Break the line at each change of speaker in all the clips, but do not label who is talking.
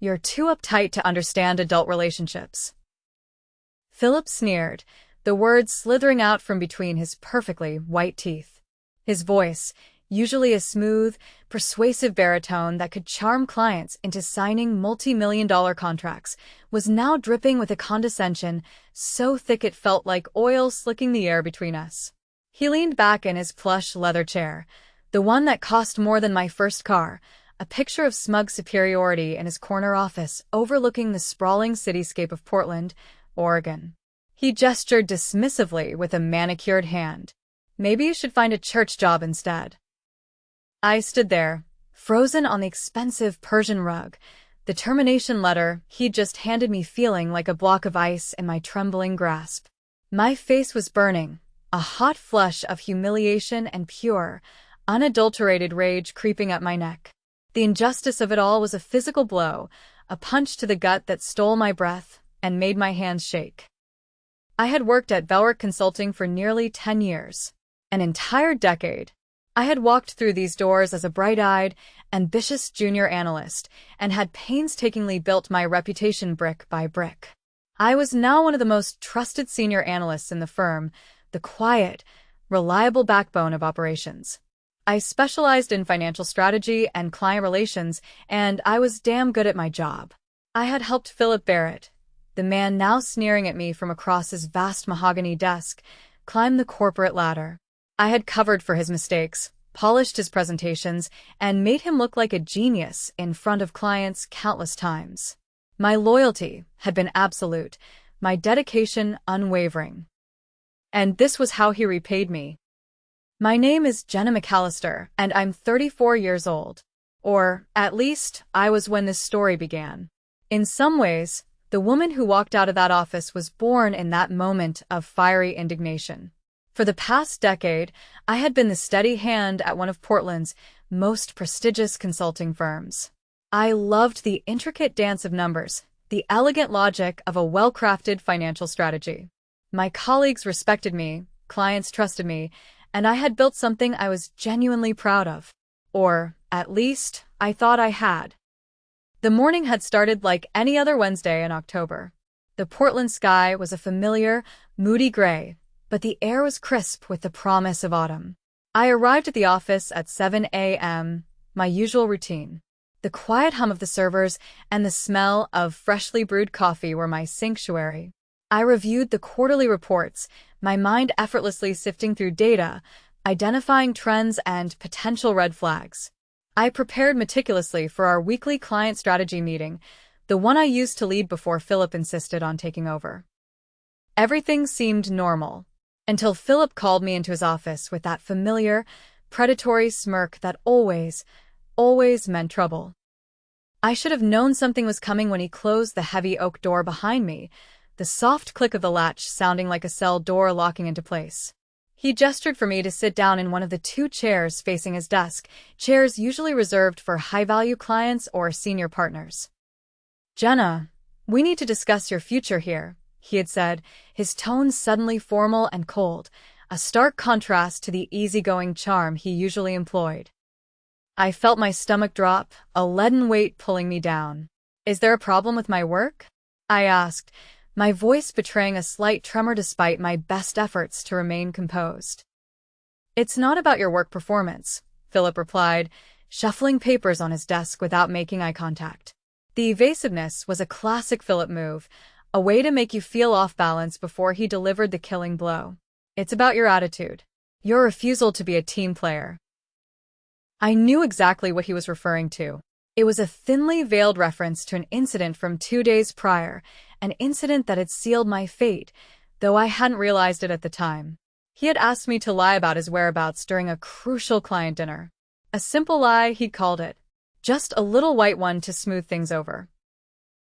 You're too uptight to understand adult relationships." Philip sneered, the words slithering out from between his perfectly white teeth. His voice, usually a smooth, persuasive baritone that could charm clients into signing multi-million-dollar contracts, was now dripping with a condescension so thick it felt like oil slicking the air between us. He leaned back in his plush leather chair, the one that cost more than my first car, a picture of smug superiority in his corner office overlooking the sprawling cityscape of Portland, Oregon. He gestured dismissively with a manicured hand. "Maybe you should find a church job instead." I stood there, frozen on the expensive Persian rug, the termination letter he'd just handed me feeling like a block of ice in my trembling grasp. My face was burning, a hot flush of humiliation and pure, unadulterated rage creeping up my neck. The injustice of it all was a physical blow, a punch to the gut that stole my breath and made my hands shake. I had worked at Belrick Consulting for nearly 10 years, an entire decade. I had walked through these doors as a bright-eyed, ambitious junior analyst and had painstakingly built my reputation brick by brick. I was now one of the most trusted senior analysts in the firm, the quiet, reliable backbone of operations. I specialized in financial strategy and client relations, and I was damn good at my job. I had helped Philip Barrett, the man now sneering at me from across his vast mahogany desk, climb the corporate ladder. I had covered for his mistakes, polished his presentations, and made him look like a genius in front of clients countless times. My loyalty had been absolute, my dedication unwavering. And this was how he repaid me. "My name is Jenna McAllister, and I'm 34 years old. Or, at least, I was when this story began." In some ways, the woman who walked out of that office was born in that moment of fiery indignation. For the past decade, I had been the steady hand at one of Portland's most prestigious consulting firms. I loved the intricate dance of numbers, the elegant logic of a well-crafted financial strategy. My colleagues respected me, clients trusted me, and I had built something I was genuinely proud of. Or, at least, I thought I had. The morning had started like any other Wednesday in October. The Portland sky was a familiar, moody gray, but the air was crisp with the promise of autumn. I arrived at the office at 7 a.m., my usual routine. The quiet hum of the servers and the smell of freshly brewed coffee were my sanctuary. I reviewed the quarterly reports, my mind effortlessly sifting through data, identifying trends and potential red flags. I prepared meticulously for our weekly client strategy meeting, the one I used to lead before Philip insisted on taking over. Everything seemed normal, until Philip called me into his office with that familiar, predatory smirk that always meant trouble. I should have known something was coming when he closed the heavy oak door behind me, the soft click of the latch sounding like a cell door locking into place. He gestured for me to sit down in one of the 2 chairs facing his desk, chairs usually reserved for high-value clients or senior partners. "Jenna, we need to discuss your future here," he had said, his tone suddenly formal and cold, a stark contrast to the easygoing charm he usually employed. I felt my stomach drop, a leaden weight pulling me down. "Is there a problem with my work?" I asked, my voice betraying a slight tremor despite my best efforts to remain composed. "It's not about your work performance," Philip replied, shuffling papers on his desk without making eye contact. The evasiveness was a classic Philip move, a way to make you feel off balance before he delivered the killing blow. "It's about your attitude. Your refusal to be a team player." I knew exactly what he was referring to. It was a thinly veiled reference to an incident from 2 days prior, an incident that had sealed my fate, though I hadn't realized it at the time. He had asked me to lie about his whereabouts during a crucial client dinner. A simple lie, he'd called it. Just a little white one to smooth things over.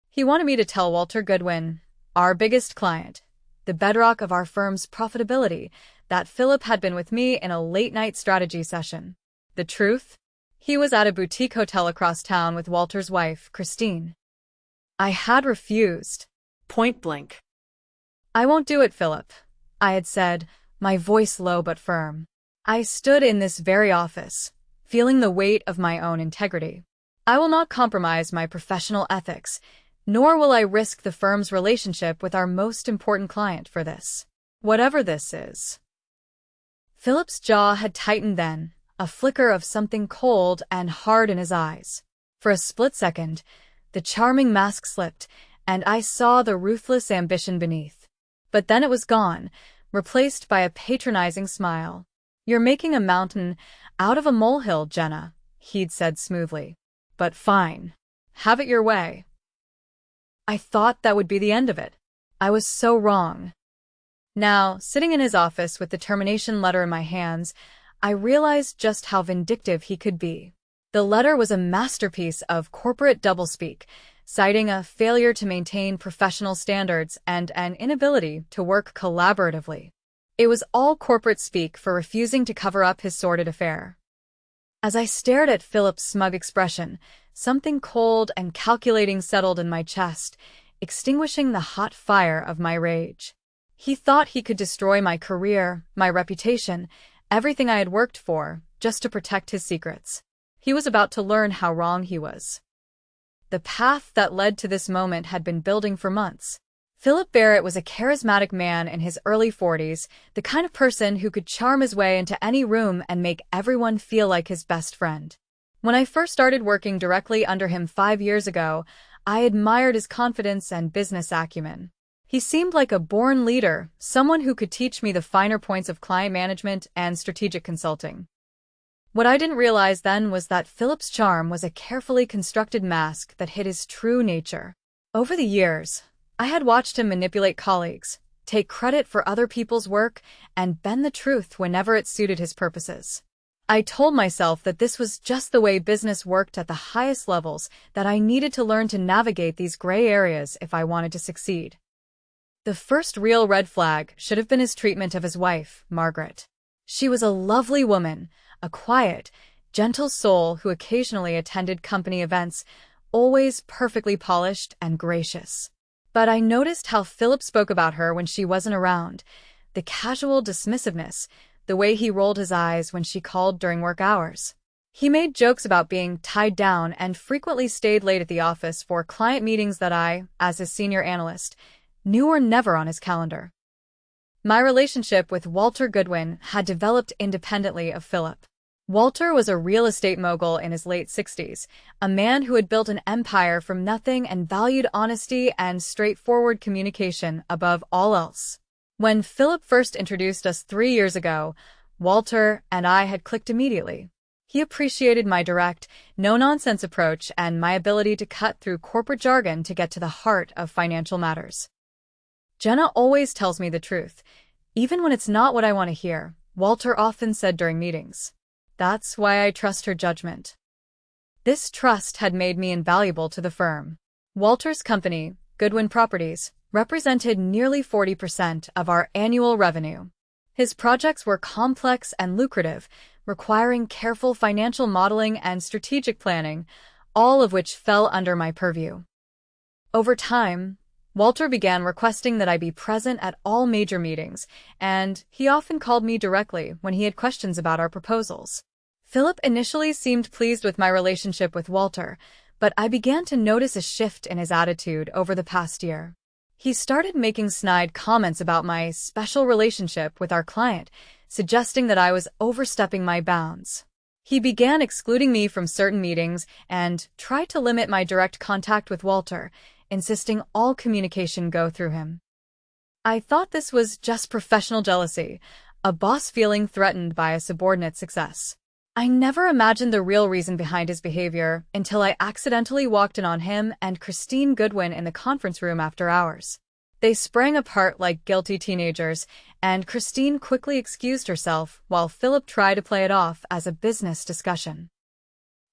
He wanted me to tell Walter Goodwin, our biggest client, the bedrock of our firm's profitability, that Philip had been with me in a late-night strategy session. The truth? He was at a boutique hotel across town with Walter's wife, Christine. I had refused. Point blank. "I won't do it, Philip," I had said, my voice low but firm. I stood in this very office, feeling the weight of my own integrity. I will not compromise my professional ethics, nor will I risk the firm's relationship with our most important client for this. Whatever this is. Philip's jaw had tightened then, a flicker of something cold and hard in his eyes. For a split second, the charming mask slipped, and I saw the ruthless ambition beneath. But then it was gone, replaced by a patronizing smile. "You're making a mountain out of a molehill, Jenna," he'd said smoothly. "But fine. Have it your way." I thought that would be the end of it. I was so wrong. Now, sitting in his office with the termination letter in my hands, I realized just how vindictive he could be. The letter was a masterpiece of corporate doublespeak, citing a failure to maintain professional standards and an inability to work collaboratively. It was all corporate speak for refusing to cover up his sordid affair. As I stared at Philip's smug expression, something cold and calculating settled in my chest, extinguishing the hot fire of my rage. He thought he could destroy my career, my reputation, everything I had worked for, just to protect his secrets. He was about to learn how wrong he was. The path that led to this moment had been building for months. Philip Barrett was a charismatic man in his early 40s, the kind of person who could charm his way into any room and make everyone feel like his best friend. When I first started working directly under him 5 years ago, I admired his confidence and business acumen. He seemed like a born leader, someone who could teach me the finer points of client management and strategic consulting. What I didn't realize then was that Philip's charm was a carefully constructed mask that hid his true nature. Over the years, I had watched him manipulate colleagues, take credit for other people's work, and bend the truth whenever it suited his purposes. I told myself that this was just the way business worked at the highest levels, that I needed to learn to navigate these gray areas if I wanted to succeed. The first real red flag should have been his treatment of his wife, Margaret. She was a lovely woman, a quiet, gentle soul who occasionally attended company events, always perfectly polished and gracious. But I noticed how Philip spoke about her when she wasn't around, the casual dismissiveness, the way he rolled his eyes when she called during work hours. He made jokes about being tied down and frequently stayed late at the office for client meetings that I, as his senior analyst, knew were never on his calendar. My relationship with Walter Goodwin had developed independently of Philip. Walter was a real estate mogul in his late 60s, a man who had built an empire from nothing and valued honesty and straightforward communication above all else. When Philip first introduced us 3 years ago, Walter and I had clicked immediately. He appreciated my direct, no-nonsense approach and my ability to cut through corporate jargon to get to the heart of financial matters. "Jenna always tells me the truth, even when it's not what I want to hear," Walter often said during meetings. "That's why I trust her judgment." This trust had made me invaluable to the firm. Walter's company, Goodwin Properties, represented nearly 40% of our annual revenue. His projects were complex and lucrative, requiring careful financial modeling and strategic planning, all of which fell under my purview. Over time, Walter began requesting that I be present at all major meetings, and he often called me directly when he had questions about our proposals. Philip initially seemed pleased with my relationship with Walter, but I began to notice a shift in his attitude over the past year. He started making snide comments about my special relationship with our client, suggesting that I was overstepping my bounds. He began excluding me from certain meetings and tried to limit my direct contact with Walter, insisting all communication go through him. I thought this was just professional jealousy, a boss feeling threatened by a subordinate's success. I never imagined the real reason behind his behavior until I accidentally walked in on him and Christine Goodwin in the conference room after hours. They sprang apart like guilty teenagers, and Christine quickly excused herself while Philip tried to play it off as a business discussion.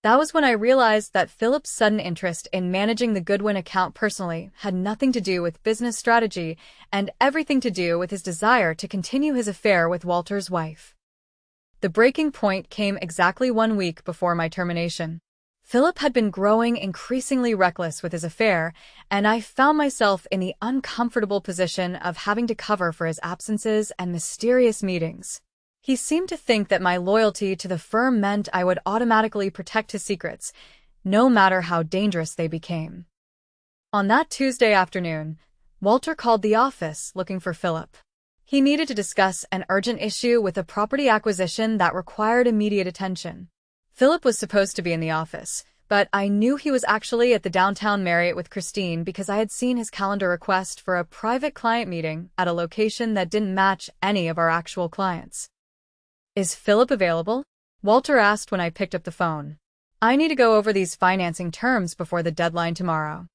That was when I realized that Philip's sudden interest in managing the Goodwin account personally had nothing to do with business strategy and everything to do with his desire to continue his affair with Walter's wife. The breaking point came exactly 1 week before my termination. Philip had been growing increasingly reckless with his affair, and I found myself in the uncomfortable position of having to cover for his absences and mysterious meetings. He seemed to think that my loyalty to the firm meant I would automatically protect his secrets, no matter how dangerous they became. On that Tuesday afternoon, Walter called the office looking for Philip. He needed to discuss an urgent issue with a property acquisition that required immediate attention. Philip was supposed to be in the office, but I knew he was actually at the downtown Marriott with Christine because I had seen his calendar request for a private client meeting at a location that didn't match any of our actual clients. "Is Philip available?" Walter asked when I picked up the phone. "I need to go over these financing terms before the deadline tomorrow."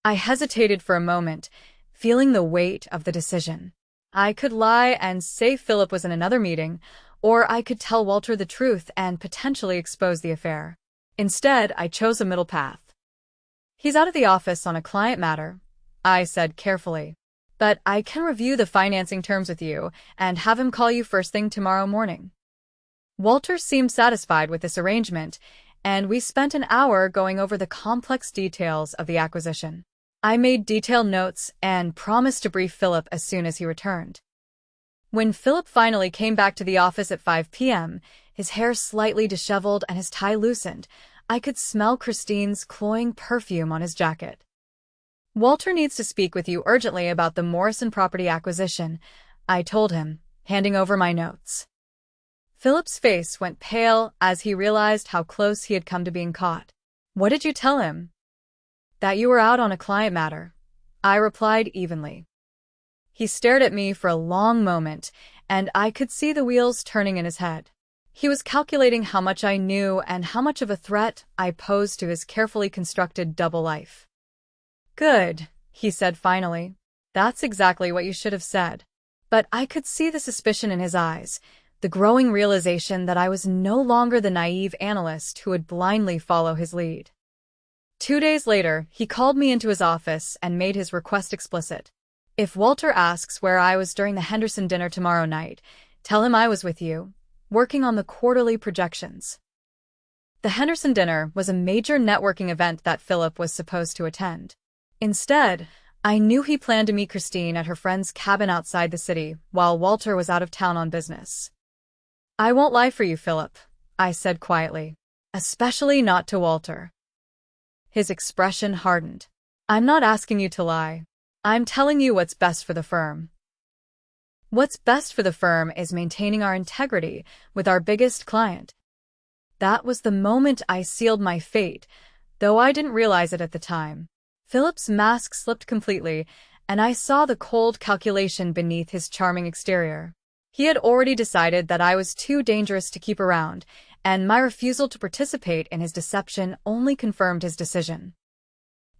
I hesitated for a moment, feeling the weight of the decision. I could lie and say Philip was in another meeting, or I could tell Walter the truth and potentially expose the affair. Instead, I chose a middle path. "He's out of the office on a client matter," I said carefully. "But I can review the financing terms with you and have him call you first thing tomorrow morning." Walter seemed satisfied with this arrangement, and we spent an hour going over the complex details of the acquisition. I made detailed notes and promised to brief Philip as soon as he returned. When Philip finally came back to the office at 5 p.m., his hair slightly disheveled and his tie loosened, I could smell Christine's cloying perfume on his jacket. "Walter needs to speak with you urgently about the Morrison property acquisition," I told him, handing over my notes. Philip's face went pale as he realized how close he had come to being caught. "What did you tell him?" "That you were out on a client matter," I replied evenly. He stared at me for a long moment, and I could see the wheels turning in his head. He was calculating how much I knew and how much of a threat I posed to his carefully constructed double life. "Good," he said finally. "That's exactly what you should have said." But I could see the suspicion in his eyes, the growing realization that I was no longer the naive analyst who would blindly follow his lead. 2 days later, he called me into his office and made his request explicit. "If Walter asks where I was during the Henderson dinner tomorrow night, tell him I was with you, working on the quarterly projections." The Henderson dinner was a major networking event that Philip was supposed to attend. Instead, I knew he planned to meet Christine at her friend's cabin outside the city while Walter was out of town on business. "I won't lie for you, Philip," I said quietly. "Especially not to Walter." His expression hardened. "I'm not asking you to lie. I'm telling you what's best for the firm." What's best for the firm is maintaining our integrity with our biggest client. That was the moment I sealed my fate, though I didn't realize it at the time. Philip's mask slipped completely, and I saw the cold calculation beneath his charming exterior. He had already decided that I was too dangerous to keep around, and my refusal to participate in his deception only confirmed his decision.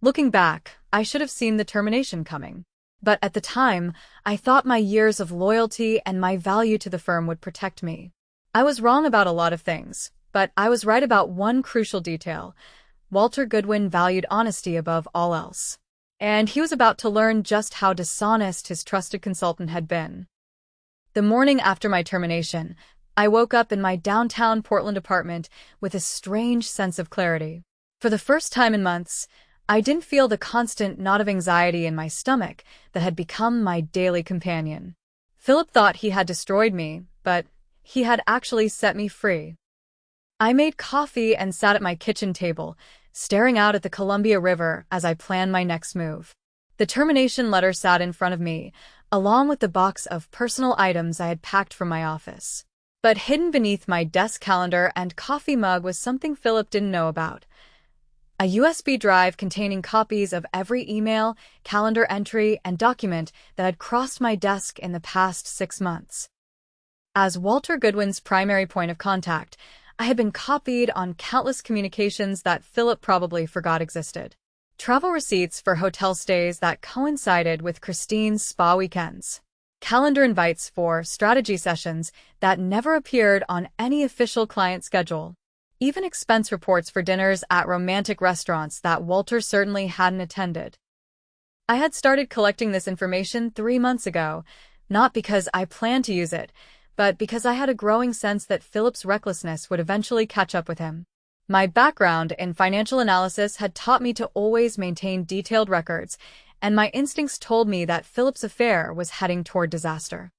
Looking back, I should have seen the termination coming. But at the time, I thought my years of loyalty and my value to the firm would protect me. I was wrong about a lot of things, but I was right about one crucial detail. Walter Goodwin valued honesty above all else. And he was about to learn just how dishonest his trusted consultant had been. The morning after my termination, I woke up in my downtown Portland apartment with a strange sense of clarity. For the first time in months, I didn't feel the constant knot of anxiety in my stomach that had become my daily companion. Philip thought he had destroyed me, but he had actually set me free. I made coffee and sat at my kitchen table, staring out at the Columbia River as I planned my next move. The termination letter sat in front of me, along with the box of personal items I had packed from my office. But hidden beneath my desk calendar and coffee mug was something Philip didn't know about. A USB drive containing copies of every email, calendar entry, and document that had crossed my desk in the past 6 months. As Walter Goodwin's primary point of contact, I had been copied on countless communications that Philip probably forgot existed. Travel receipts for hotel stays that coincided with Christine's spa weekends. Calendar invites for strategy sessions that never appeared on any official client schedule. Even expense reports for dinners at romantic restaurants that Walter certainly hadn't attended. I had started collecting this information 3 months ago, not because I planned to use it, but because I had a growing sense that Philip's recklessness would eventually catch up with him. My background in financial analysis had taught me to always maintain detailed records, and my instincts told me that Philip's affair was heading toward disaster.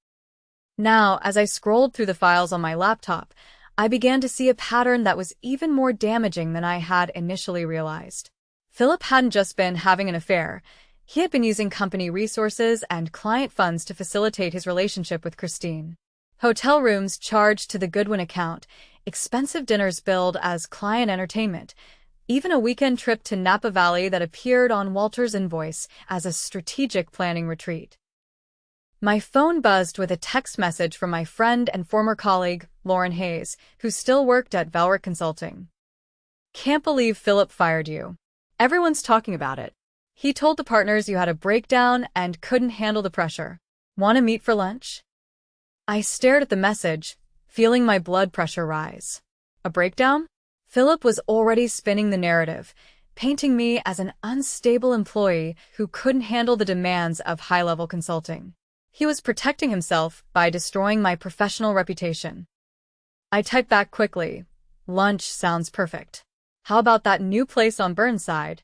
Now, as I scrolled through the files on my laptop, I began to see a pattern that was even more damaging than I had initially realized. Philip hadn't just been having an affair. He had been using company resources and client funds to facilitate his relationship with Christine. Hotel rooms charged to the Goodwin account, expensive dinners billed as client entertainment, even a weekend trip to Napa Valley that appeared on Walter's invoice as a strategic planning retreat. My phone buzzed with a text message from my friend and former colleague, Lauren Hayes, who still worked at Velrick Consulting. "Can't believe Philip fired you. Everyone's talking about it. He told the partners you had a breakdown and couldn't handle the pressure. Want to meet for lunch?" I stared at the message, feeling my blood pressure rise. A breakdown? Philip was already spinning the narrative, painting me as an unstable employee who couldn't handle the demands of high-level consulting. He was protecting himself by destroying my professional reputation. I typed back quickly. "Lunch sounds perfect. How about that new place on Burnside?"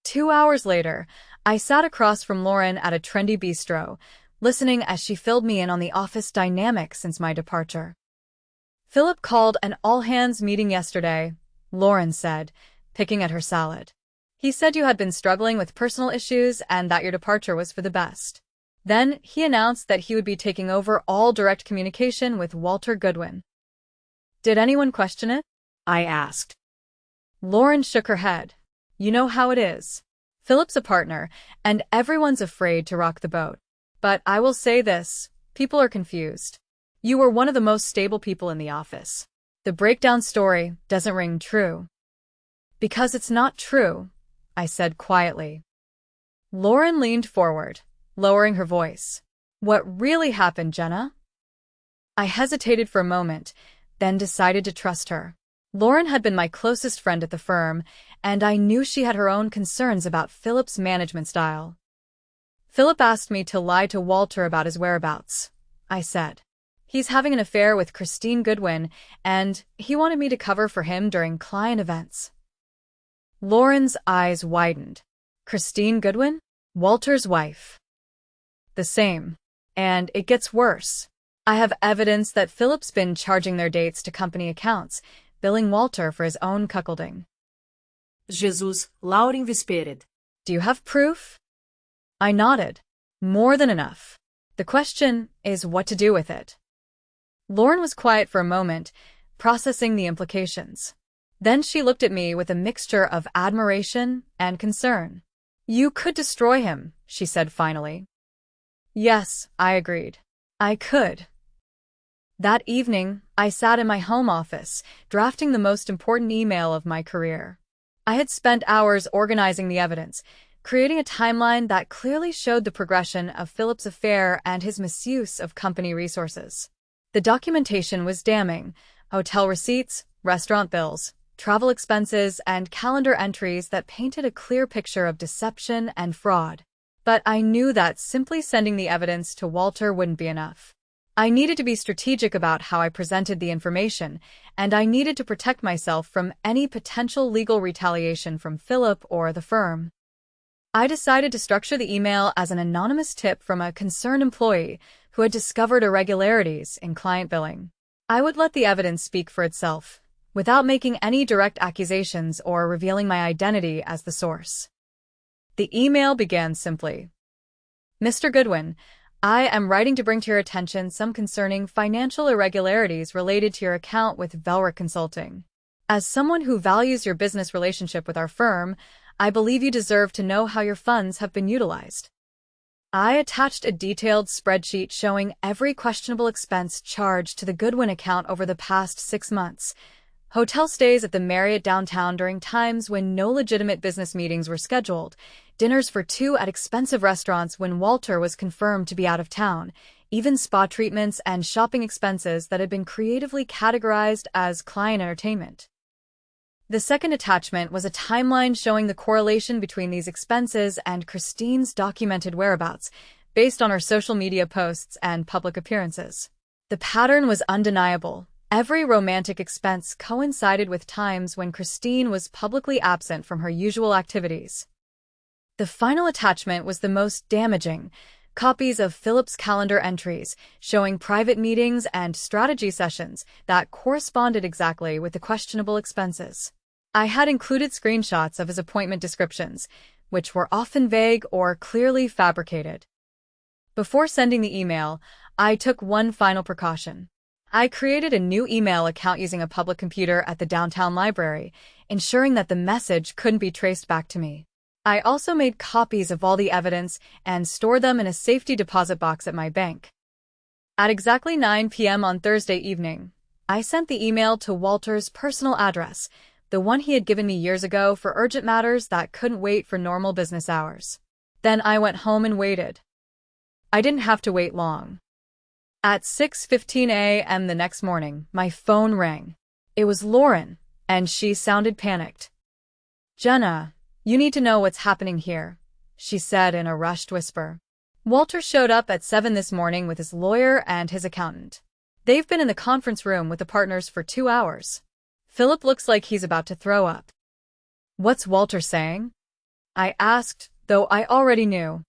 2 hours later, I sat across from Lauren at a trendy bistro, listening as she filled me in on the office dynamic since my departure. "Philip called an all-hands meeting yesterday," Lauren said, picking at her salad. "He said you had been struggling with personal issues and that your departure was for the best. Then he announced that he would be taking over all direct communication with Walter Goodwin." "Did anyone question it?" I asked. Lauren shook her head. "You know how it is. Philip's a partner, and everyone's afraid to rock the boat. But I will say this, people are confused. You were one of the most stable people in the office. The breakdown story doesn't ring true." "Because it's not true," I said quietly. Lauren leaned forward, lowering her voice. "What really happened, Jenna?" I hesitated for a moment, then decided to trust her. Lauren had been my closest friend at the firm, and I knew she had her own concerns about Philip's management style. "Philip asked me to lie to Walter about his whereabouts," I said. "He's having an affair with Christine Goodwin, and he wanted me to cover for him during client events." Lauren's eyes widened. "Christine Goodwin? Walter's wife?" "The same. And it gets worse. I have evidence that Philip's been charging their dates to company accounts, billing Walter for his own cuckolding."
Jesus, Lauren whispered.
"Do you have proof?" I nodded. "More than enough. The question is what to do with it." Lauren was quiet for a moment, processing the implications. Then she looked at me with a mixture of admiration and concern. "You could destroy him," she said finally. "Yes," I agreed. "I could." That evening, I sat in my home office, drafting the most important email of my career. I had spent hours organizing the evidence, creating a timeline that clearly showed the progression of Philip's affair and his misuse of company resources. The documentation was damning: hotel receipts, restaurant bills, travel expenses, and calendar entries that painted a clear picture of deception and fraud. But I knew that simply sending the evidence to Walter wouldn't be enough. I needed to be strategic about how I presented the information, and I needed to protect myself from any potential legal retaliation from Philip or the firm. I decided to structure the email as an anonymous tip from a concerned employee who had discovered irregularities in client billing. I would let the evidence speak for itself, without making any direct accusations or revealing my identity as the source. The email began simply. "Mr. Goodwin, I am writing to bring to your attention some concerning financial irregularities related to your account with Velrick Consulting. As someone who values your business relationship with our firm, I believe you deserve to know how your funds have been utilized." I attached a detailed spreadsheet showing every questionable expense charged to the Goodwin account over the past 6 months. Hotel stays at the Marriott downtown during times when no legitimate business meetings were scheduled, dinners for 2 at expensive restaurants when Walter was confirmed to be out of town, even spa treatments and shopping expenses that had been creatively categorized as client entertainment. The second attachment was a timeline showing the correlation between these expenses and Christine's documented whereabouts, based on her social media posts and public appearances. The pattern was undeniable. Every romantic expense coincided with times when Christine was publicly absent from her usual activities. The final attachment was the most damaging, Copies of Philip's calendar entries showing private meetings and strategy sessions that corresponded exactly with the questionable expenses. I had included screenshots of his appointment descriptions, which were often vague or clearly fabricated. Before sending the email, I took one final precaution. I created a new email account using a public computer at the downtown library, ensuring that the message couldn't be traced back to me. I also made copies of all the evidence and stored them in a safety deposit box at my bank. At exactly 9 p.m. on Thursday evening, I sent the email to Walter's personal address, the one he had given me years ago for urgent matters that couldn't wait for normal business hours. Then I went home and waited. I didn't have to wait long. At 6:15 a.m. the next morning, my phone rang. It was Lauren, and she sounded panicked. "Jenna, you need to know what's happening here," she said in a rushed whisper. "Walter showed up at 7 this morning with his lawyer and his accountant. They've been in the conference room with the partners for 2 hours. Philip looks like he's about to throw up." "What's Walter saying?" I asked, though I already knew.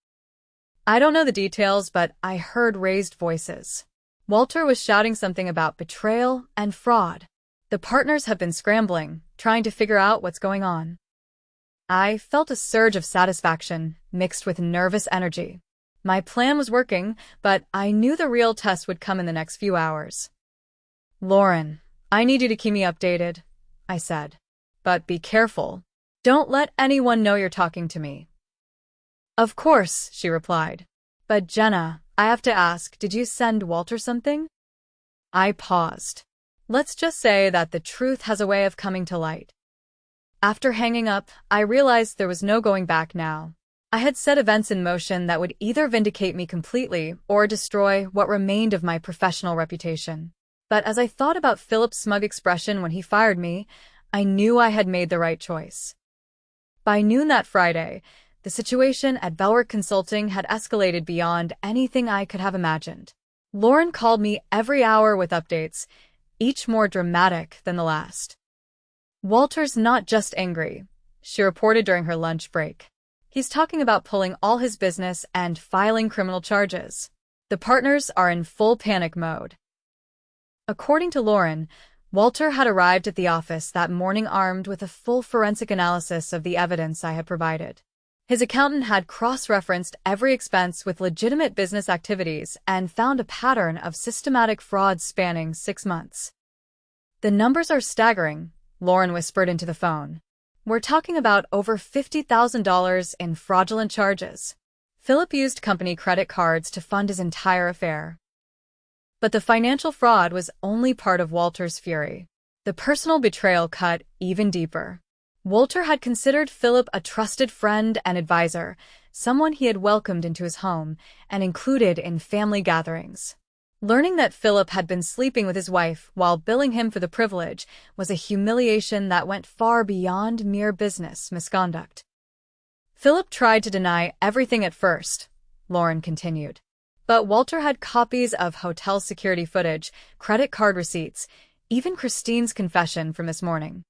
"I don't know the details, but I heard raised voices. Walter was shouting something about betrayal and fraud. The partners have been scrambling, trying to figure out what's going on." I felt a surge of satisfaction, mixed with nervous energy. My plan was working, but I knew the real test would come in the next few hours. "Lauren, I need you to keep me updated," I said. "But be careful. Don't let anyone know you're talking to me." "Of course," she replied. "But Jenna, I have to ask, did you send Walter something?" I paused. Let's just say that the truth has a way of coming to light. After hanging up, I realized there was no going back now. I had set events in motion that would either vindicate me completely or destroy what remained of my professional reputation. But as I thought about Philip's smug expression when he fired me, I knew I had made the right choice. By noon that Friday, the situation at Belwork Consulting had escalated beyond anything I could have imagined. Lauren called me every hour with updates, each more dramatic than the last. "Walter's not just angry," she reported during her lunch break. "He's talking about pulling all his business and filing criminal charges. The partners are in full panic mode." According to Lauren, Walter had arrived at the office that morning armed with a full forensic analysis of the evidence I had provided. His accountant had cross-referenced every expense with legitimate business activities and found a pattern of systematic fraud spanning 6 months. "The numbers are staggering," Lauren whispered into the phone. "We're talking about over $50,000 in fraudulent charges. Philip used company credit cards to fund his entire affair." But the financial fraud was only part of Walter's fury. The personal betrayal cut even deeper. Walter had considered Philip a trusted friend and advisor, someone he had welcomed into his home and included in family gatherings. Learning that Philip had been sleeping with his wife while billing him for the privilege was a humiliation that went far beyond mere business misconduct. "Philip tried to deny everything at first," Lauren continued. "But Walter had copies of hotel security footage, credit card receipts, even Christine's confession from this morning."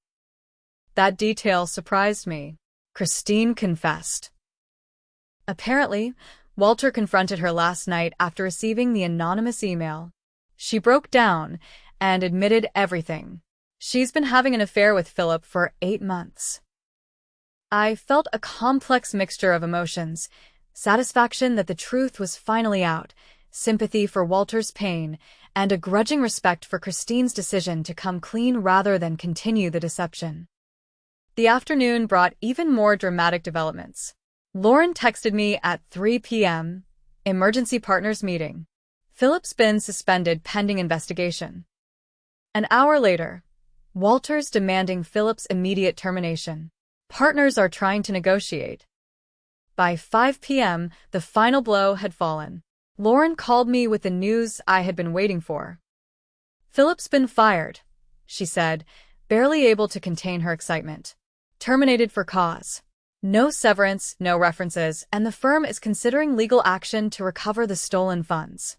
That detail surprised me. Christine confessed. Apparently, Walter confronted her last night after receiving the anonymous email. She broke down and admitted everything. She's been having an affair with Philip for 8 months. I felt a complex mixture of emotions, satisfaction that the truth was finally out, sympathy for Walter's pain, and a grudging respect for Christine's decision to come clean rather than continue the deception. The afternoon brought even more dramatic developments. Lauren texted me at 3 p.m. Emergency partners meeting. Philip's been suspended pending investigation. An hour later, Walter's demanding Philip's immediate termination. Partners are trying to negotiate. By 5 p.m., the final blow had fallen. Lauren called me with the news I had been waiting for. "Philip's been fired," she said, barely able to contain her excitement. "Terminated for cause. No severance, no references, and the firm is considering legal action to recover the stolen funds."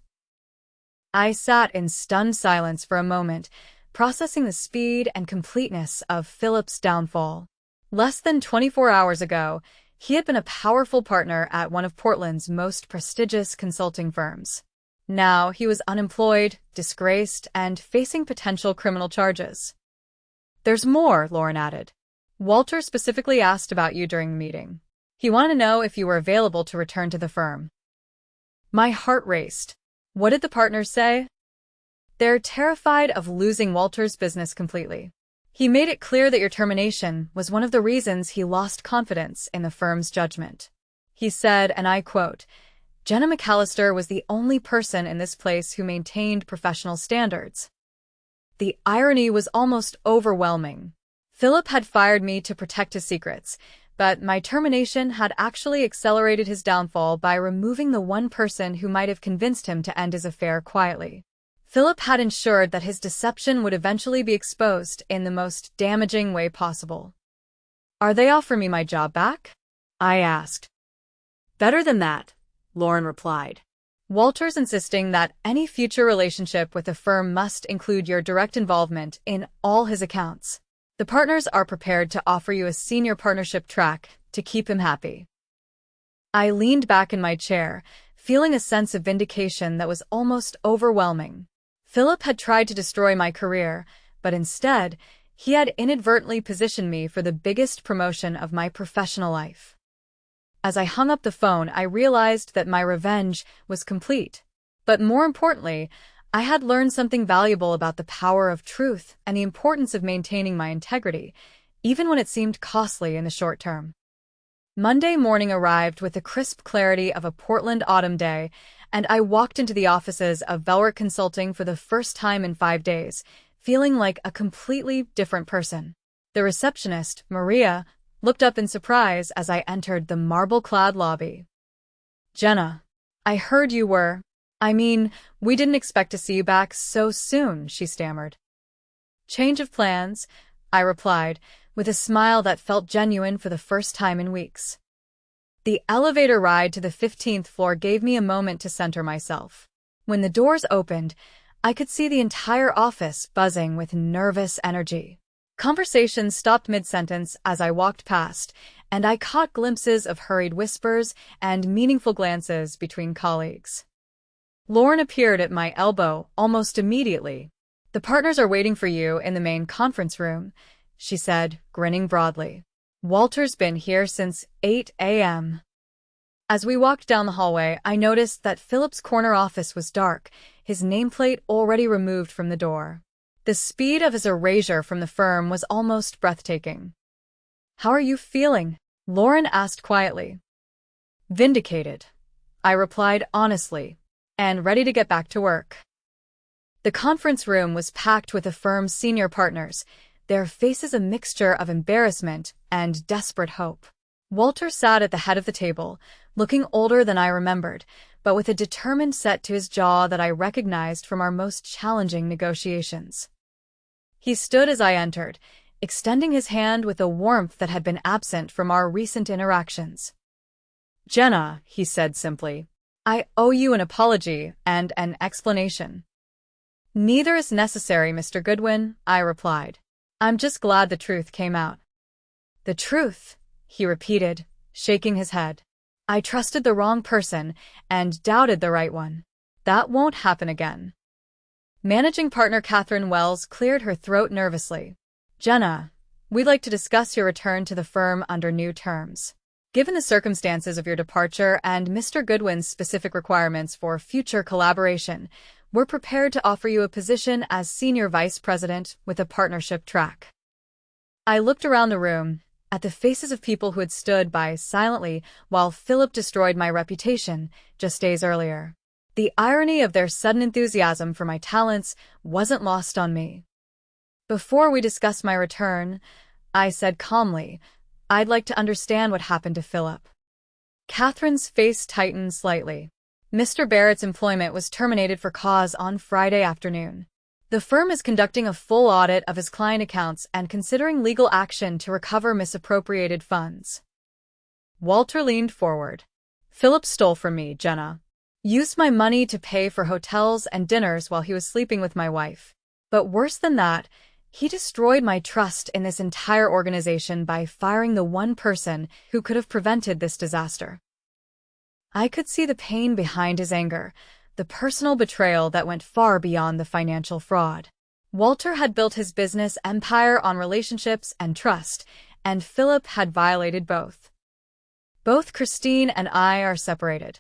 I sat in stunned silence for a moment, processing the speed and completeness of Philip's downfall. Less than 24 hours ago, He had been a powerful partner at one of Portland's most prestigious consulting firms. Now he was unemployed, disgraced, and facing potential criminal charges. "There's more," Lauren added. "Walter specifically asked about you during the meeting. He wanted to know if you were available to return to the firm." My heart raced. What did the partners say? "They're terrified of losing Walter's business completely. He made it clear that your termination was one of the reasons he lost confidence in the firm's judgment. He said, and I quote, 'Jenna McAllister was the only person in this place who maintained professional standards.'" The irony was almost overwhelming. Philip had fired me to protect his secrets, but my termination had actually accelerated his downfall by removing the one person who might have convinced him to end his affair quietly. Philip had ensured that his deception would eventually be exposed in the most damaging way possible. "Are they offering me my job back?" I asked.
Better than that, Lauren replied.
"Walter's insisting that any future relationship with the firm must include your direct involvement in all his accounts. The partners are prepared to offer you a senior partnership track to keep him happy." I leaned back in my chair, feeling a sense of vindication that was almost overwhelming. Philip had tried to destroy my career, but instead, he had inadvertently positioned me for the biggest promotion of my professional life. As I hung up the phone, I realized that my revenge was complete. But more importantly, I had learned something valuable about the power of truth and the importance of maintaining my integrity, even when it seemed costly in the short term. Monday morning arrived with the crisp clarity of a Portland autumn day, and I walked into the offices of Velrick Consulting for the first time in 5 days, feeling like a completely different person. The receptionist, Maria, looked up in surprise as I entered the marble-clad lobby. "Jenna, I heard you were... we didn't expect to see you back so soon," she stammered. "Change of plans," I replied, with a smile that felt genuine for the first time in weeks. The elevator ride to the 15th floor gave me a moment to center myself. When the doors opened, I could see the entire office buzzing with nervous energy. Conversations stopped mid-sentence as I walked past, and I caught glimpses of hurried whispers and meaningful glances between colleagues. Lauren appeared at my elbow almost immediately. "The partners are waiting for you in the main conference room," she said, grinning broadly. "Walter's been here since 8 a.m. As we walked down the hallway, I noticed that Philip's corner office was dark, his nameplate already removed from the door. The speed of his erasure from the firm was almost breathtaking. "How are you feeling?" Lauren asked quietly. "Vindicated," I replied honestly, "and ready to get back to work." The conference room was packed with the firm's senior partners, their faces a mixture of embarrassment and desperate hope. Walter sat at the head of the table, looking older than I remembered, but with a determined set to his jaw that I recognized from our most challenging negotiations. He stood as I entered, extending his hand with a warmth that had been absent from our recent interactions. "Jenna," he said simply, "I owe you an apology and an explanation." "Neither is necessary, Mr. Goodwin," I replied. "I'm just glad the truth came out." "The truth," he repeated, shaking his head. "I trusted the wrong person and doubted the right one. That won't happen again." Managing partner Catherine Wells cleared her throat nervously. "Jenna, we'd like to discuss your return to the firm under new terms. Given the circumstances of your departure and Mr. Goodwin's specific requirements for future collaboration, we're prepared to offer you a position as Senior Vice President with a partnership track." I looked around the room, at the faces of people who had stood by silently while Philip destroyed my reputation just days earlier. The irony of their sudden enthusiasm for my talents wasn't lost on me. "Before we discuss my return," I said calmly, "I'd like to understand what happened to Philip." Catherine's face tightened slightly. "Mr. Barrett's employment was terminated for cause on Friday afternoon. The firm is conducting a full audit of his client accounts and considering legal action to recover misappropriated funds." Walter leaned forward. "Philip stole from me, Jenna. Used my money to pay for hotels and dinners while he was sleeping with my wife. But worse than that, He destroyed my trust in this entire organization by firing the one person who could have prevented this disaster. I could see the pain behind his anger, the personal betrayal that went far beyond the financial fraud. Walter had built his business empire on relationships and trust, and Philip had violated both. Both Christine and I are separated.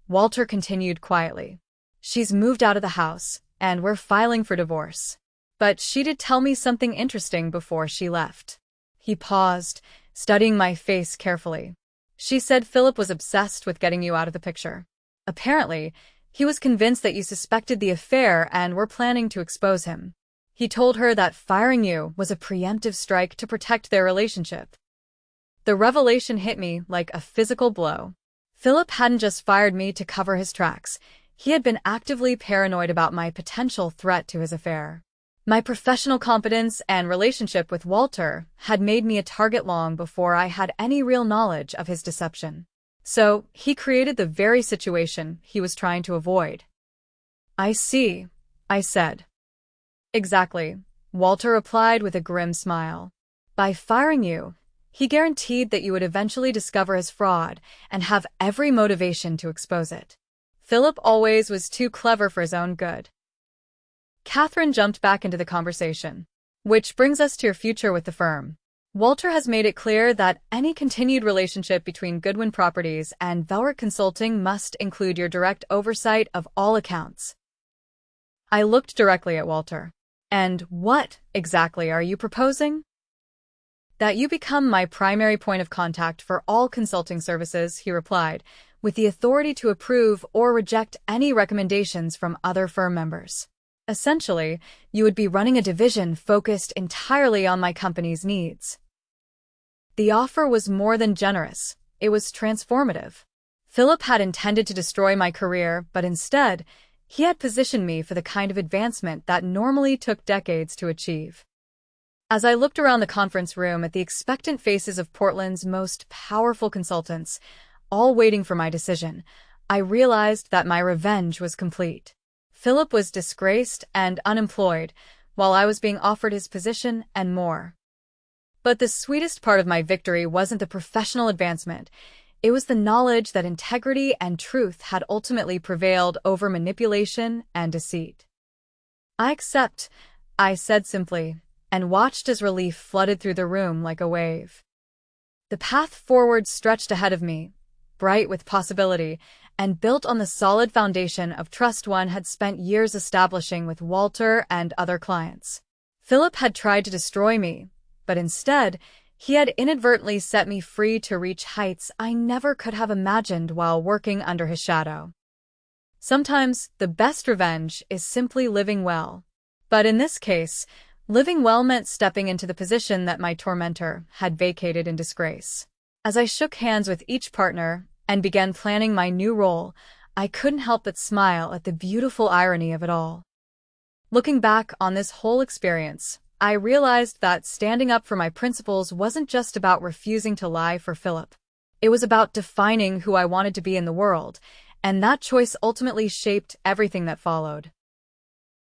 Walter continued quietly. She's moved out of the house, and we're filing for divorce. But she did tell me something interesting before she left. He paused, studying my face carefully. She said Philip was obsessed with getting you out of the picture. Apparently, he was convinced that you suspected the affair and were planning to expose him. He told her that firing you was a preemptive strike to protect their relationship. The revelation hit me like a physical blow. Philip hadn't just fired me to cover his tracks. He had been actively paranoid about my potential threat to his affair. My professional competence and relationship with Walter had made me a target long before I had any real knowledge of his deception. So, he created the very situation he was trying to avoid. I see, I said. Exactly, Walter replied with a grim smile. By firing you, he guaranteed that you would eventually discover his fraud and have every motivation to expose it. Philip always was too clever for his own good. Catherine jumped back into the conversation. Which brings us to your future with the firm. Walter has made it clear that any continued relationship between Goodwin Properties and Velric Consulting must include your direct oversight of all accounts. I looked directly at Walter. And what, exactly, are you proposing? That you become my primary point of contact for all consulting services, he replied, with the authority to approve or reject any recommendations from other firm members. Essentially, you would be running a division focused entirely on my company's needs. The offer was more than generous. It was transformative. Philip had intended to destroy my career, but instead, he had positioned me for the kind of advancement that normally took decades to achieve. As I looked around the conference room at the expectant faces of Portland's most powerful consultants, all waiting for my decision, I realized that my revenge was complete. Philip was disgraced and unemployed, while I was being offered his position and more. But the sweetest part of my victory wasn't the professional advancement. It was the knowledge that integrity and truth had ultimately prevailed over manipulation and deceit. I accept, I said simply, and watched as relief flooded through the room like a wave. The path forward stretched ahead of me, bright with possibility, and built on the solid foundation of trust one had spent years establishing with Walter and other clients. Philip had tried to destroy me, but instead, he had inadvertently set me free to reach heights I never could have imagined while working under his shadow. Sometimes, the best revenge is simply living well. But in this case, living well meant stepping into the position that my tormentor had vacated in disgrace. As I shook hands with each partner and began planning my new role, I couldn't help but smile at the beautiful irony of it all. Looking back on this whole experience, I realized that standing up for my principles wasn't just about refusing to lie for Philip. It was about defining who I wanted to be in the world, and that choice ultimately shaped everything that followed.